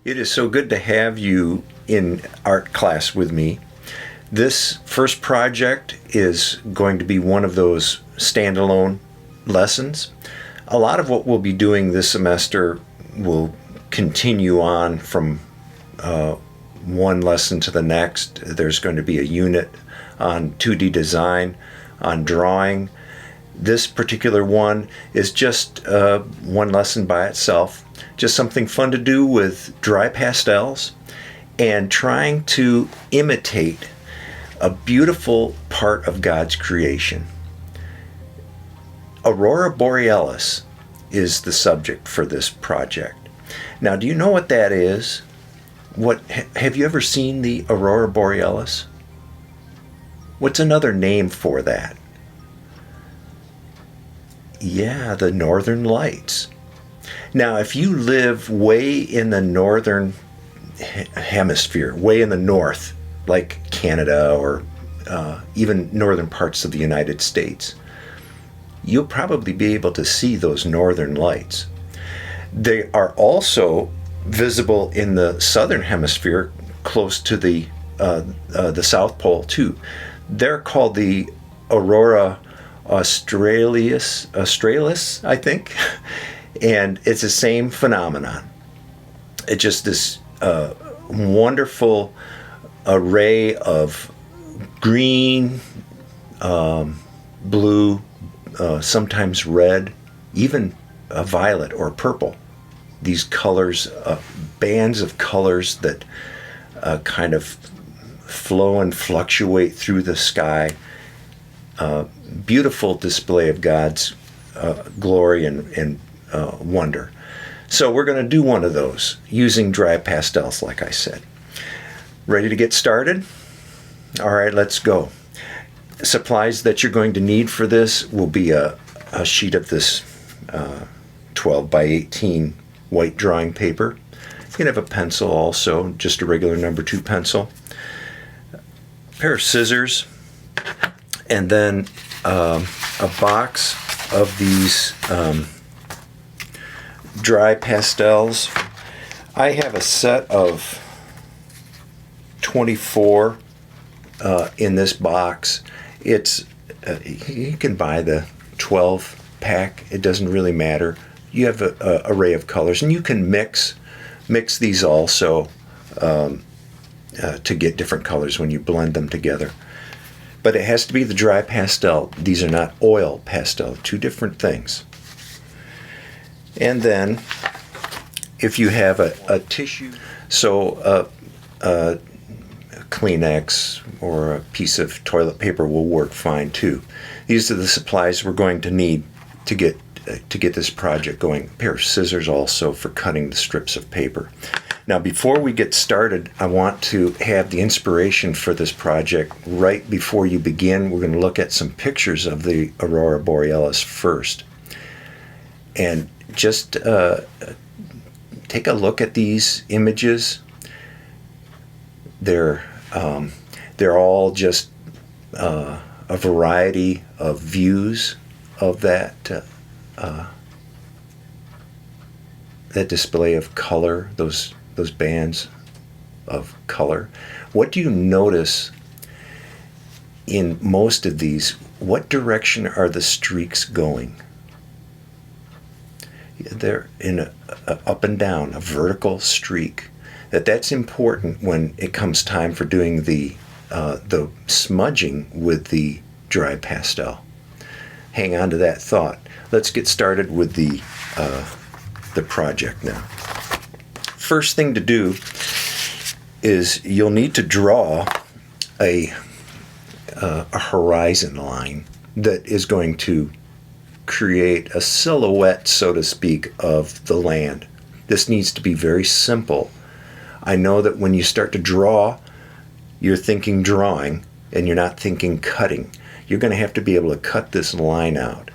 It is so good to have you in art class with me. This first project is going to be one of those standalone lessons. A lot of what we'll be doing this semester will continue on from one lesson to the next. There's going to be a unit on 2D design, on drawing. This particular one is just one lesson by itself, just something fun to do with dry pastels and trying to imitate a beautiful part of God's creation. Aurora Borealis is the subject for this project. Now, do you know what that is? Have you ever seen the Aurora Borealis? What's another name for that? Yeah, the Northern Lights. Now, if you live way in the northern hemisphere, way in the north, like Canada or even northern parts of the United States, you'll probably be able to see those northern lights. They are also visible in the southern hemisphere, close to the South Pole too. They're called the Aurora Australis, I think, and it's the same phenomenon. It's just this wonderful array of green, blue, sometimes red, even violet or purple. These colors, bands of colors that kind of flow and fluctuate through the sky. Beautiful display of God's glory and wonder. So we're going to do one of those using dry pastels, like I said. Ready to get started? All right, let's go. Supplies that you're going to need for this will be a sheet of this 12 by 18 white drawing paper. You can have a pencil also, just a regular number 2 pencil. A pair of scissors, and then a box of these dry pastels. I have a set of 24 in this box. It's you can buy the 12 pack. It doesn't really matter. You have an array of colors, and you can mix these also to get different colors when you blend them together. But it has to be the dry pastel. These are not oil pastel, 2 different things. And then if you have a tissue, so a Kleenex or a piece of toilet paper will work fine too. These are the supplies we're going to need to get this project going. A pair of scissors also for cutting the strips of paper. Now, before we get started, I want to have the inspiration for this project right before you begin. We're going to look at some pictures of the Aurora Borealis first. And just take a look at these images. They're all just a variety of views of that display of color, those bands of color. What do you notice in most of these? What direction are the streaks going? They're in a up and down, a vertical streak. That's important when it comes time for doing the smudging with the dry pastel. Hang on to that thought. Let's get started with the project now. First thing to do is you'll need to draw a horizon line that is going to create a silhouette, so to speak, of the land. This needs to be very simple. I know that when you start to draw, you're thinking drawing and you're not thinking cutting. You're going to have to be able to cut this line out.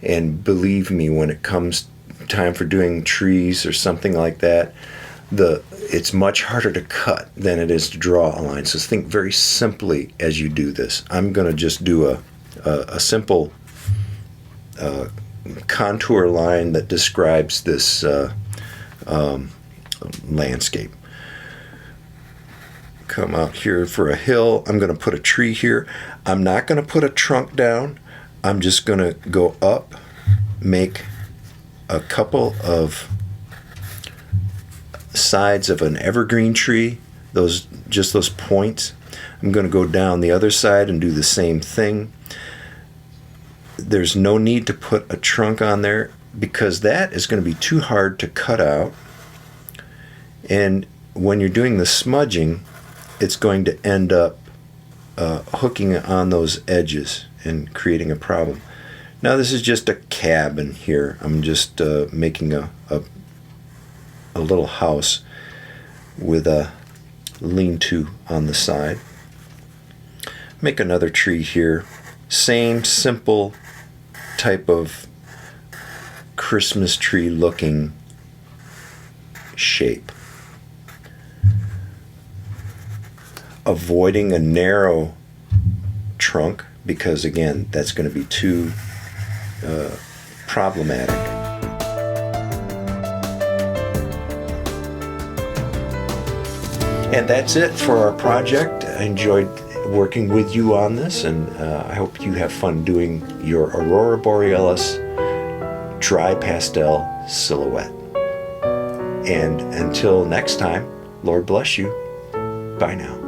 And believe me, when it comes time for doing trees or something like that, it's much harder to cut than it is to draw a line. So think very simply as you do this. I'm going to just do a simple contour line that describes this landscape. Come out here for a hill. I'm going to put a tree here. I'm not going to put a trunk down. I'm just going to go up, make a couple of sides of an evergreen tree, just those points. I'm going to go down the other side and do the same thing. There's no need to put a trunk on there because that is going to be too hard to cut out. And when you're doing the smudging, it's going to end up hooking on those edges and creating a problem. Now this is just a cabin here. I'm just making a little house with a lean-to on the side. Make another tree here. Same simple type of Christmas tree looking shape. Avoiding a narrow trunk because again that's going to be too problematic. And that's it for our project. I enjoyed working with you on this, and I hope you have fun doing your Aurora Borealis dry pastel silhouette. And until next time, Lord bless you. Bye now.